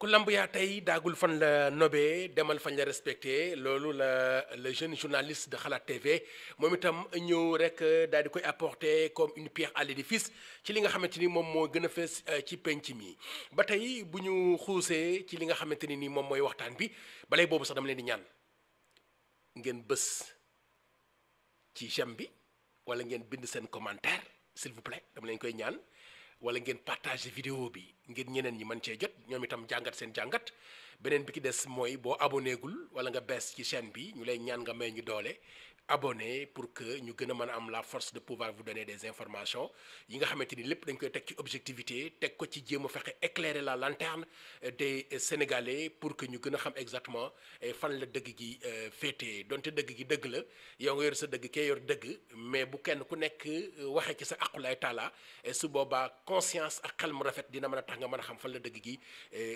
ku lamb yaa tey daagul fan la nobee demal fañ la respecté loolu la le jeune journaliste de Xalaat TV moom itam ñëw rek daal di koy apporter comme une pierre à l'édifice ci li nga xamante ni moom moo gën a fees ci penc mi ba tey bu ñu xuusee ci li nga xamante ni moom mooy waxtaan bi balay boobu sax dama leen di ñaan ngeen bës ci j'aime bi wala ngeen bind seen commentaire s'il vous plaît dama leen koy ñaan wala ngeen partager vidéo bi ngir ñeneen ñi mën cee jot ñoom itam jàngat seen jàngat beneen bi ki des mooy boo abonné gul wala nga bees ci chaîne bi ñu lay ñaan nga may ñu doole abonné pour que ñu gën a mën a am la force de pouvoir vous donner des informations yi nga xamante ni lépp dañ koy teg ci objectivité teg ko ci jéem a fexe éclairer la lanterne des Sénégalais pour que ñu gën a xam exactement fan la dëgg gi féetee donte dëgg gi dëgg la yow nga yor sa dëgg kee yor dëgg mais bu kenn ku nekk waxee ci sa aqulay taala su boobaa conscience ak xel mu rafet dina mën a tax nga mën a xam fan la dëgg gi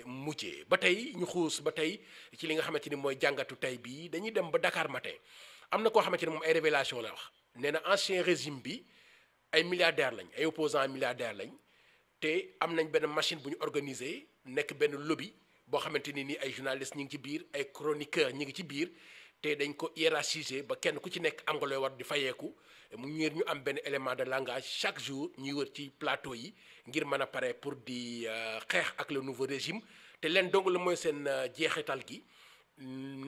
mujjee ba tey ñu xuus ba tey ci li nga xamante ni mooy jàngatu tey bi dañuy dem ba Dakar Matin am na koo xamante ne moom ay révélation la wax nee na ancien régime bi ay milliardaires lañ ay opposants milliardaires lañ te am nañ benn machine bu ñu organisé nekk benn lobby boo xamante ni ay journalistes ñi ngi ci biir ay chroniqueurs ñi ngi ci biir te dañ ko hiérarchiser ba kenn ku ci nekk angolo war di fayeeku mu ngir ñu am benn élément de langage chaque jour ñuy wër ci plateau yi ngir mën a pare pour di xeex ak le nouveau régime te leen dong la mooy seen jeexital gi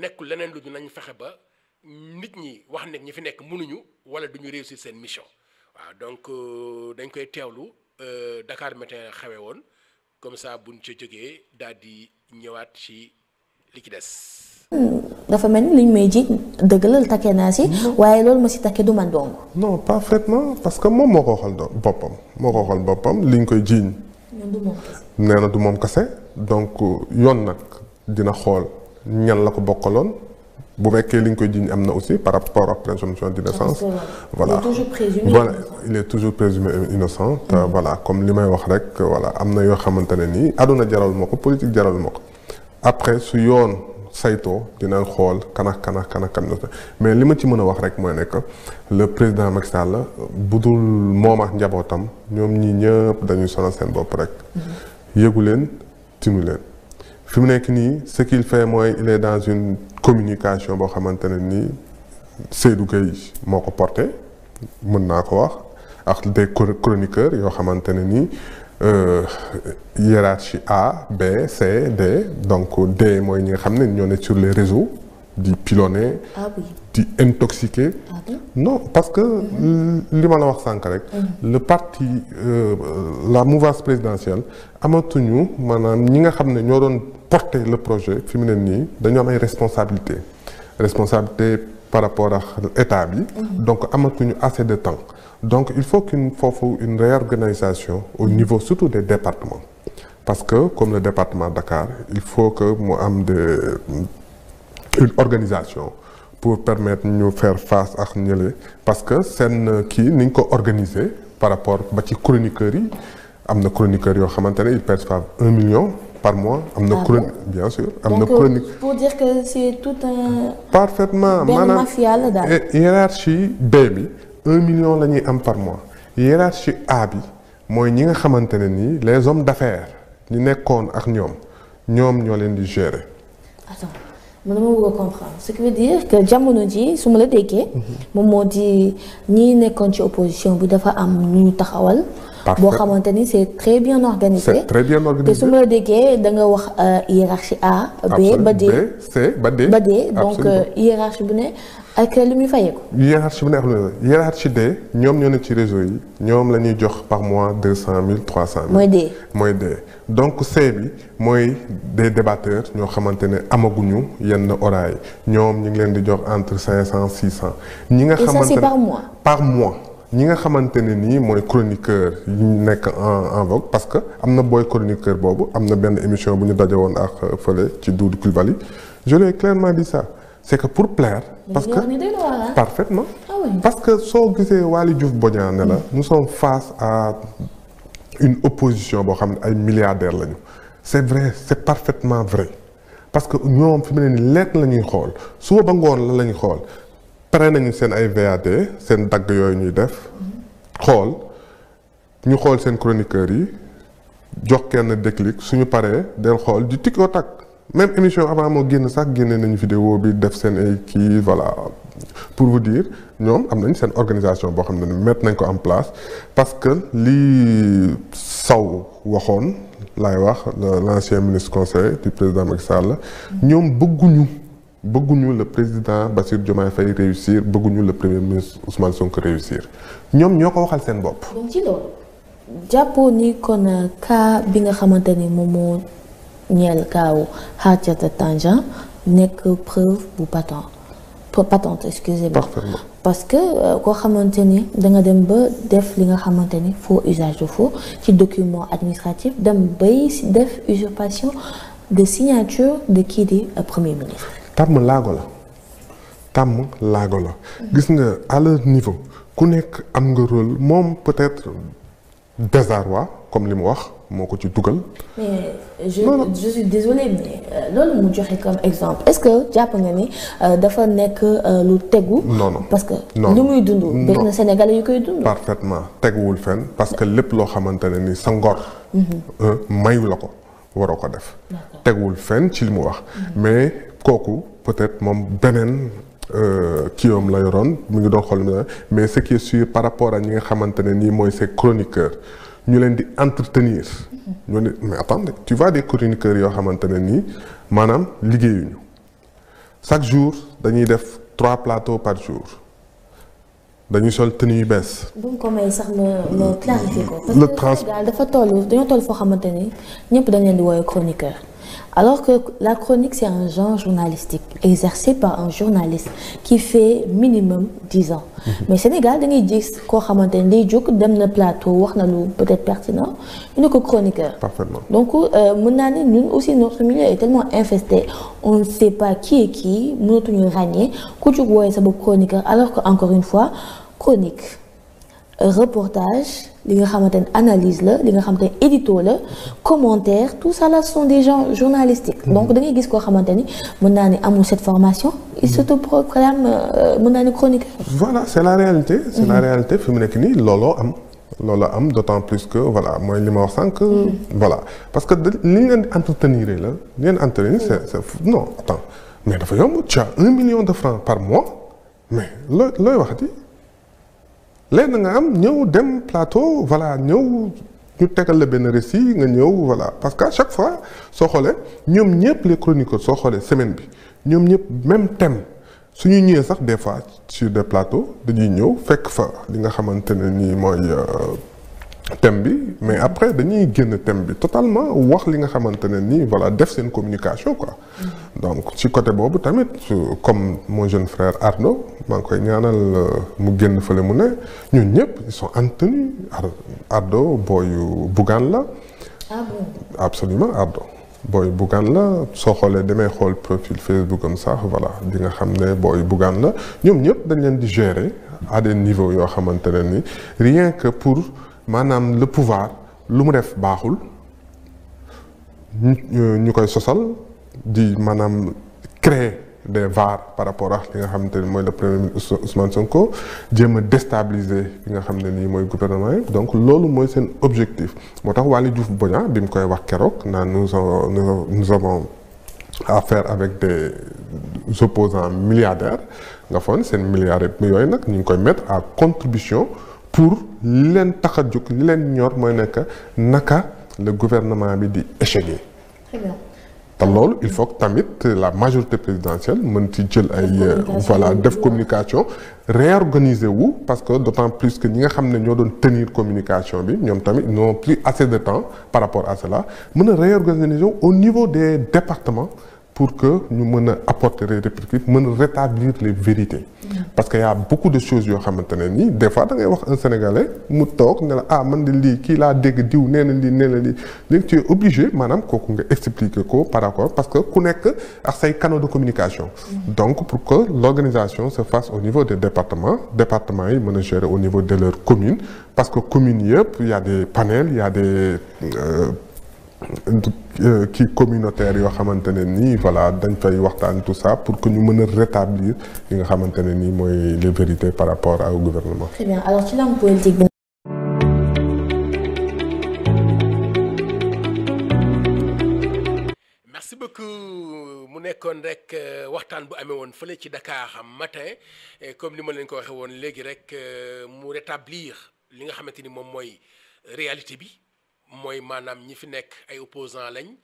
nekkul leneen lu ñu nañ fexe ba nit ñi wax ne ñi fi nekk mënuñu wala duñu réussir seen mission waaw donc dañ koy teewlu Dakar Matin xewe woon comme ça buñ ca jógee daal di ñëwaat ci li ci des. dafa mel ni liñ may ji dëgg la takkee naa si waaye loolu ma si takkee du man dong. non parfaitement parce que moom moo ko waxal boppam liñ koy jiiñ. nee na du moom kese donc yoon nag dina xool ñan la ko bokkaloon. bu fekkee li ñu koy jiiñ am na aussi par rapport à présomption d'innocence voilà il est toujours présumé innocent voilà comme li may wax rek voilà am na yoo xamante ne nii àdduna jaral ma ko politique jaral ma ko après su yoon saytoo dina xool kan mais li ma ci mën a wax rek mooy nekk le président Macky Sall budul moom ak njabootam ñoom ñi ñëpp dañuy sonal seen bopp rek yëgu leen tinu leen fi mu nekk nii ce qu'il fait mooy il est dans une communication boo xamante ne nii Seydou Gueye moo ko porté mën naa ko wax ak des chroniqueurs yoo xamante ne nii hiérarchie A B C D donc D mooy ñi nga xam ne ñoo ne sur les réseaux di pilonner di intoxiquer non parce que li ma la wax sànq rek le parti la mouvance présidentielle amatuñu maanaam ñi nga xam ne ñoo doon porter le projet fi mu ne nii dañoo am ay responsabilité par rapport ak état bi donc amatuñu assez de temps donc il faut une réorganisation au niveau surtout des départements parce que comme le département Dakar il faut que mu am une organisation pour permettre ñu faire face ak ñële parce que seen kii ni ñu ko organiser par rapport ba ci chroniqueurs yi am na chroniqueurs yoo xamante ne ils perçoivent 1 million par mois am na chronique bien sûr am na chronique pour dire que c'est tout un parfaitement maanaam mafia la daal hiérarchie B bi 1 million la ñuy am par mois hiérarchie A bi mooy ñi nga xamante ne nii les hommes d'affaires ñi nekkoon ak ñoom ñoo leen di gérer. man dama bëgg a comprendre ce qui veut dire que jamono ji su ma la déggee moom moo di ñi nekkoon ci opposition bi dafa am ñu ñu taxawal boo xamante ni c'est très bien organisé c'est très bien organisé te su ma la déggee da nga wax hiérarchie A B ba D C ba D donc hiérarchie bu ne ak li muy fayeeku hiérarchie bu ne hiérarchie D ñoom ñoo ne ci réseau yi ñoom la ñuy jox par mois 200 000 300 000 mooy D donc C bi mooy des débatteurs ñoo xamante ne amaguñu yenn horaires yi ñoom ñu ngi leen di jox entre 500 600 ñi nga xamante ne et ça c'est par mois ñi nga xamante ne nii mooy chroniqueur yi nekk en vogue parce que am na booy chroniqueur boobu am na benn émission bu ñu daje woon ak fële ci Doudou Coulibaly je lui ai clairement dit ça c'est que pour plaire parce que parfaitement parce que soo gisee Waly Diouf Bodian ne la nous sommes face à une opposition boo xam ne ay milliardaires lañu c'est vrai c'est parfaitement vrai parce que ñoom fi mu ne nii lekk la ñuy xool suba ba ngoon la ñuy xool pare nañu seen ay VAD seen dagg yooyu ñuy def ñu xool seen chroniqueurs yi jox kenn déclic suñu paree del xool di tikkoo tak même émission avant moo génn sax génne nañu vidéo bi def seen ay kii voilà pour vous dire ñoom am nañ seen organisation boo xam ne mettre nañ ko en place parce que li Sow waxoon laay wax l'ancien ministre conseiller du président Macky Sall ñoom bëgguñu le président Bassirou Diomaye Faye réussir bëgguñu le premier ministre Ousmane Sonko réussir ñoom ñoo ko waxal seen bopp. donc ci loolu jàppoo ni kon cas bi nga xamante ni moom moo ñeel kaawu Hardiata Tandian nekk preuve bu patente excusez-moi. Parfaitement. parce que koo xamante ni danga dem ba def li nga xamante ni faux usage de faux ci document administratif dem bay def usurpation de signature de kii di premier ministre. tàmm laago la gis nga à leur niveau ku nekk am nga rôle moom peut-être désarroi comme li mu wax moo ko ci dugal. mais je suis désolée mais loolu mu joxe comme exemple est-ce que jàpp nga ni dafa nekk lu tegu. non parce que li muy dund. bëgg na Sénégalais yu koy dund. parfaitement teguwul fenn parce que lépp loo xamante ne ni sa ngor. mayu la ko waroo ko def. teguwul fenn ci li mu wax. mais kooku peut-être moom beneen. kiiwam la yoroon mu ngi doon xool mais ce qui est sûr par rapport à ñi nga xamante ne nii mooy ces chroniqueurs ñu leen di entretenir. ñu ne mais attendez tu vois des chroniqueurs yoo xamante ne nii maanaam liggéeyuñu chaque jour dañuy def 3 plateaux par jour dañuy sol tenue yu bees. bu ko may sax ma clarifier ko. parce que Sénégal dañoo toll foo xamante ni ñëpp dañ leen di woowee chroniqueur. Alors que la chronique, c'est un genre journalistique exercé par un journaliste qui fait minimum 10 ans. Mais Sénégal, da ngay gis koo xamante ne day jóg dem na plateau wax na lu peut-être pertinent ñu ne ko chroniqueur. Parfaitement. Donc mën naa ne ñun aussi notre milieu est tellement infesté on ne sait pas qui est qui mënatuñu ràññee ku jóg wooye sa bopp chroniqueur alors que encore une fois chronique reportage. li nga xamante ne analyse la li nga xamante ne édito la commentaire tout ça là sont des gens journalistiques donc da ngay gis koo xamante ni mën naa ni amul cette formation il s'autoproclame mën naa ni chroniqueur. voilà c'est la réalité fi mu nekk nii looloo am d'autant plus que voilà mooy li ma wax sànq. voilà parce que li ñu leen di entretenir la li leen entretenir c'est non attends mais dafa yomb tu as 1 million de francs par mois mais looy waxati. léegi nga am ñëw dem plateau voilà ñëw ñu tegal la benn récit nga ñëw voilà parce que à chaque fois soo xoolee ñoom ñëpp les chroniqueurs soo xoolee semaine bi ñoom ñëpp même thème suñu ñëwee sax des fois sur des plateaux dañuy ñëw fekk fa li nga xamante ne nii mooy thème bi mais après dañuy génn thème bi totalement wax li nga xamante ne nii voilà def seen communication quoi. donc ci côté boobu tamit comme mon jeune frère Ardo maa ngi koy ñaanal mu génn fële mu ne ñun ñëpp ils sont en tenue Ardo booyu Bougane la. ah bon absolument Ardo booyu Bougane la soo xoolee demee xool profil Facebook am sax voilà di nga xam ne booyu Bougane la ñoom ñëpp dañ leen di gérer à des niveaux yoo xamante ne ni rien que pour. maanaam le pouvoir lu mu def baaxul ñu koy sosal di maanaam créer des VAR par rapport ak li nga xamante ni mooy le premier ministre Ousmane Sonko jéem a déstabiliser li nga xam ne nii mooy gouvernement yi donc loolu mooy seen objectif moo tax Waly Diouf Bodiang bi mu koy wax keroog naan nous avons affaire avec des opposants milliardaires nga foog seen milliardaires yooyu nag ñu ngi koy mettre à contribution. pour li leen tax a jóg li leen ñor mooy nekk naka le gouvernement bi di échouer. Très bien. te loolu il faut que tamit la majorité présidentielle mën ci jël ay voilà def communication réorganiser wu parce que d'autant plus que ñi nga xam ne ñoo doon tenir communication bi ñoom tamit n'ont plus assez de temps par rapport à cela mën a réorganiser wu au niveau des départements pour que ñu mën a apporter des répliques mën a rétablir les vérités. parce que y a beaucoup de choses yoo xamante ne nii des fois da ngay wax un Sénégalais mu toog ne la ah man de lii kii laa dégg diw nee na lii nee na lii léegi tu es obligé maanaam kooku nga expliquer ko par rapport parce que ku nekk ak say canaux de communication. donc pour que l'organisation se fasse au niveau des départements yi mën a gérer au niveau de leur commune parce que communes yëpp il y a des panels il y a des kii communautaire yoo xamante ne nii voilà dañ fay waxtaan tout ça pour que ñu mën a rétablir li nga xamante ne nii mooy les vérités par rapport au gouvernement. Très bien alors ci langue politique bi mu nekkoon rek waxtaan bu amee woon fële ci Dakar matin comme ni ma leen ko waxee woon léegi rek mu rétablir li nga xamante ni moom mooy réalité bi mooy maanaam ñi fi nekk ay opposants lañ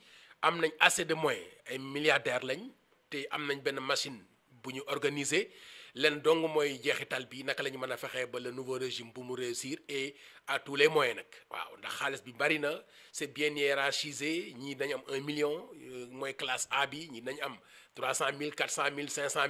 am nañ assez de moyens ay milliardaires lañ te am nañ benn machine bu ñu organiser leen dong mooy jeexital bi naka la ñu mën a fexee ba le nouveau régime bu mu réussir et à tous les moyens nag waaw ndax xaalis bi bari na c'est bien hiérarchisé ñii dañu am 1 million mooy classe A bi ñii dañu am 300 000 400 000 500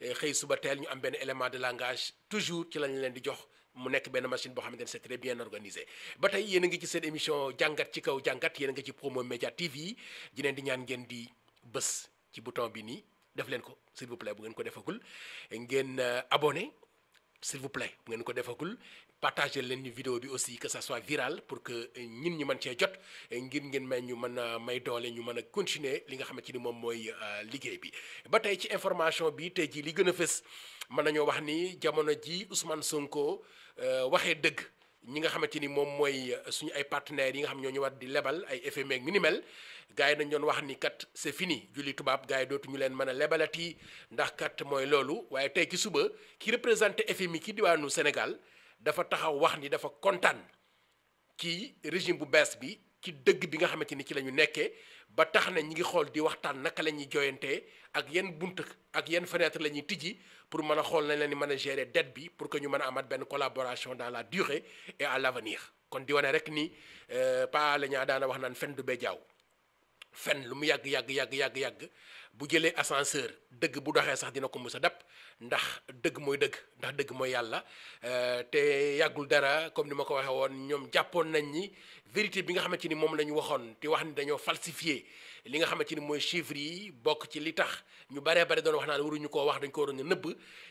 000 xëy suba teel ñu am benn élément de langage toujours ci lañ leen di jox mu nekk benn machine boo xamante ne c'est très bien organisé ba tey yéen a ngi ci seen émission jàngat ci kaw jàngat yéen a ngi ci Promo Média TV di leen di ñaan ngeen di bës ci bouton bi nii def leen ko s'il vous plaît bu ngeen ko defagul ngeen abonné s'il vous plaît bu ngeen ko defagul partagez leen ñu vidéo bi aussi que ça soit viral pour que ñin ñu mën cee jot ngir ngeen may ñu mën a may doole ñu mën a continuer li nga xamante ni moom mooy liggéey bi. ba tey ci information bi tey jii li gën a fës mën nañoo wax ni jamono ji Ousmane Sonko waxee dëgg ñi nga xamante ni moom mooy suñu ay partenaires yi nga xam ñoo ñu war di lebal ay FMI ak ni mel gars yi dañ doon wax ni kat c'est fini julli tubaab gars yi dootuñu leen mën a lebalati ndax kat mooy loolu waaye tey ci suba ki représenté FMI ki diwaanu Sénégal dafa taxaw wax ni dafa kontaan ci régime bu bees bi ci dëgg bi nga xamante ni ci la ñu nekkee ba tax na ñi ngi xool di waxtaan naka la ñuy jooyantee ak yenn bunt ak yenn fenêtre la ñuy tijji pour mën a xool nañ leen ni mën a gérer dette bi pour que ñu mën a amaat benn collaboration dans la durée et à l'avenir kon di wane rek ni Pa la ñaa daana wax naan fen du bee jaaw fen lu mu yàgg bu jëlee ascenseur dëgg bu doxee sax dina ko mës a dab ndax dëgg mooy dëgg ndax dëgg mooy yàlla te yàggul dara comme ni ma ko waxee woon ñoom jàppoon nañ ni vérité bi nga xamante ni moom la ñu waxoon te wax ni dañoo falsifié li nga xamante ni mooy chiffres yi bokk ci li tax ñu baree bare doon wax naan waruñu koo wax dañ ko waroon a nëbb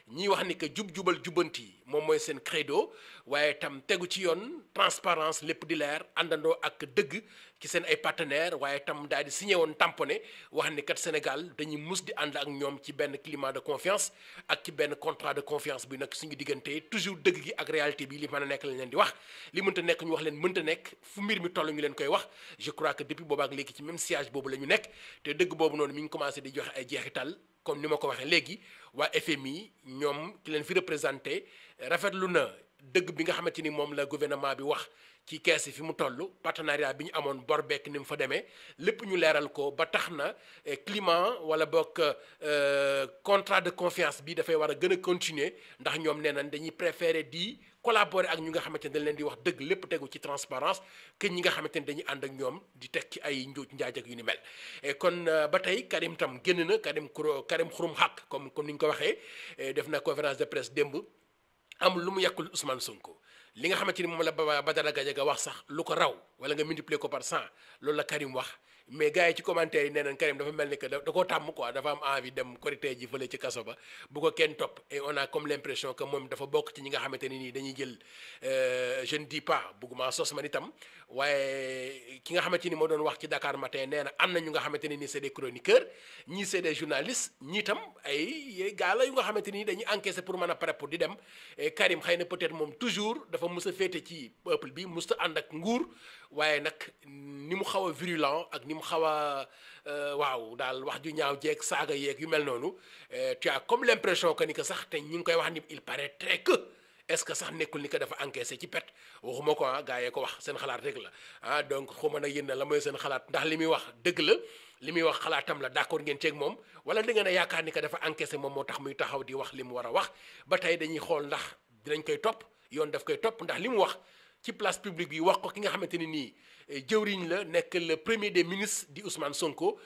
ñiy wax ni que jubal jubanti moom mooy seen credo waaye tam tegu ci yoon transparence lépp di leer àndandoo ak dëgg ci seen ay partenaires waaye tam daal di signé woon tamponné wax ni kat Sénégal dañuy mus di ànd ak ñoom ci benn climat de confiance ak ci benn contrat de confiance bi nag suñu diggante toujours dëgg gi ak réalité bi li mën a nekk lañ leen di wax li mënta nekk ñu wax leen mënta nekk fu mbir mi toll ñu leen koy wax je crois que depuis boobaak léegi ci même siège boobu la ñu nekk te dëgg boobu noonu mi ngi commencé di joxe ay jeexital comme ni ma ko waxee léegi waa FMI ñoom ki leen fi représenté rafetlu na dëgg bi nga xamante ni moom la gouvernement bi wax ci kees yi fi mu toll partenariat bi ñu amoon bor bekk ni mu fa demee lépp ñu leeral ko ba tax na climat wala bokk contrat de confiance bi dafay war a gën a continuer ndax ñoom nee nañ dañuy préférer di collaborer ak ñu nga xamante ni dañ leen di wax dëgg lépp tegu ci transparence que ñi nga xamante ni dañuy ànd ak ñoom di teg ci ay njuuj njaaj ak yu ni mel kon ba tey Karim tam génn na Karim Xurum Xaq comme ni ñu ko waxee def na conférence de presse démb amul lu mu yàqul Ousmane Sonko li nga xamante ni moom la Badara Gadiaga wax sax lu ko raw wala nga multiplier ko par 100 loolu la Karim wax mais gars yi ci commentaire yi nee nañ Karim dafa mel ni que da koo tàmm quoi dafa am envie dem korité ji fële ci kaso ba bu ko kenn topp et on a comme l'impression que moom dafa bokk ci ñi nga xamante ni nii dañuy jël je ne dis pas bugguma sos man itam waaye ki nga xamante ni moo doon wax ci Dakar Matin nee na am na ñu nga xamante ni nii c'est des chroniqueurs ñii c'est des journalistes ñii itam ay gars la yu nga xamante ni dañuy encaisser pour mën a pare pour di dem Karim xëy na peut-être moom toujours dafa mus a féete ci peuple bi mus a ànd ak nguur waaye nag ni mu xaw a virulent ak ni mu xaw a waaw daal wax ju ñaaw jeeg saaga yeeg yu mel noonu tu as comme l'impression que ni que sax te ñu ngi koy wax ni il paraîtrait que est-ce que sax nekkul ni que dafa encaissé ci pet waxuma ko gars yee ko wax seen xalaat rek la donc xuma nag yéen la mooy seen xalaat ndax li muy wax dëgg la li muy wax xalaatam la d'accord ngeen ceeg moom wala da ngeen a yaakaar ni que dafa encaissé moom moo tax muy taxaw di wax li mu war a wax ba tey dañuy xool ndax dinañ koy topp yoon daf koy topp ndax li mu wax ci place publique bi wax ko ki nga xamante ni nii jëwriñ la nekk le premier des ministres di Ousmane Sonko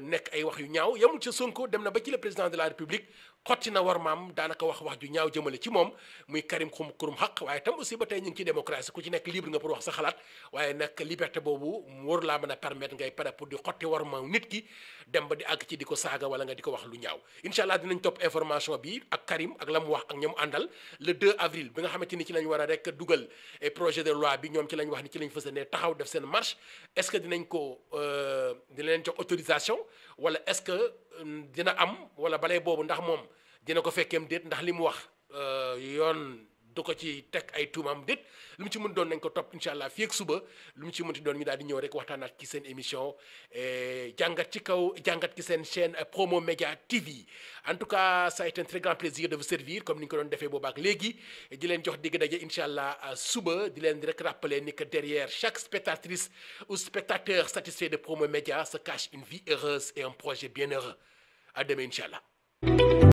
nekk ay wax yu ñaaw yamul ca Sonko dem na ba ci le président de la République xotti na war maam daanaka wax ju ñaaw jëmale ci moom muy Karim Xurum Xaq waaye tam aussi ba tey ñu ngi ci démocratie ku ci nekk libre nga pour wax sa xalaat waaye nag liberté boobu mu war laa mën a permettre ngay pare pour di xotti war maam nit ki dem ba di àgg ci di ko saaga wala nga di ko wax lu ñaaw incha allah dinañ topp information bi ak Karim ak la mu wax ak ñamu àndal le 2 avril bi nga xamante ni ci lañ war a rek dugal projet de loi bi ñoom ci lañ wax ni ci lañ fas yéene taxaw def seen marche est-ce que dinañ leen jox autorisation wala est-ce que dina am wala balay boobu ndax moom dina ko fekkeem déet ndax li mu wax yoon du ko ci teg ay tuumam déet lu mu ci mën doon nañ ko topp incha allah fii ak suba lu mu ci mënti doon ñu daal di ñëw rek waxtaanaat ci seen émission jàngat ci kaw jàngat ci seen chaîne Promo Média TV en tout cas ça a été un très grand plaisir de vous servir comme ni ñu ko doon defee boobaak léegi di leen jox digg daje incha allah suba di leen rek rappeler ni que derrière chaque spectatrice ou spectateur satisfait de Promo Média se cache une vie heureuse et un projet bien heureux à demain incha allah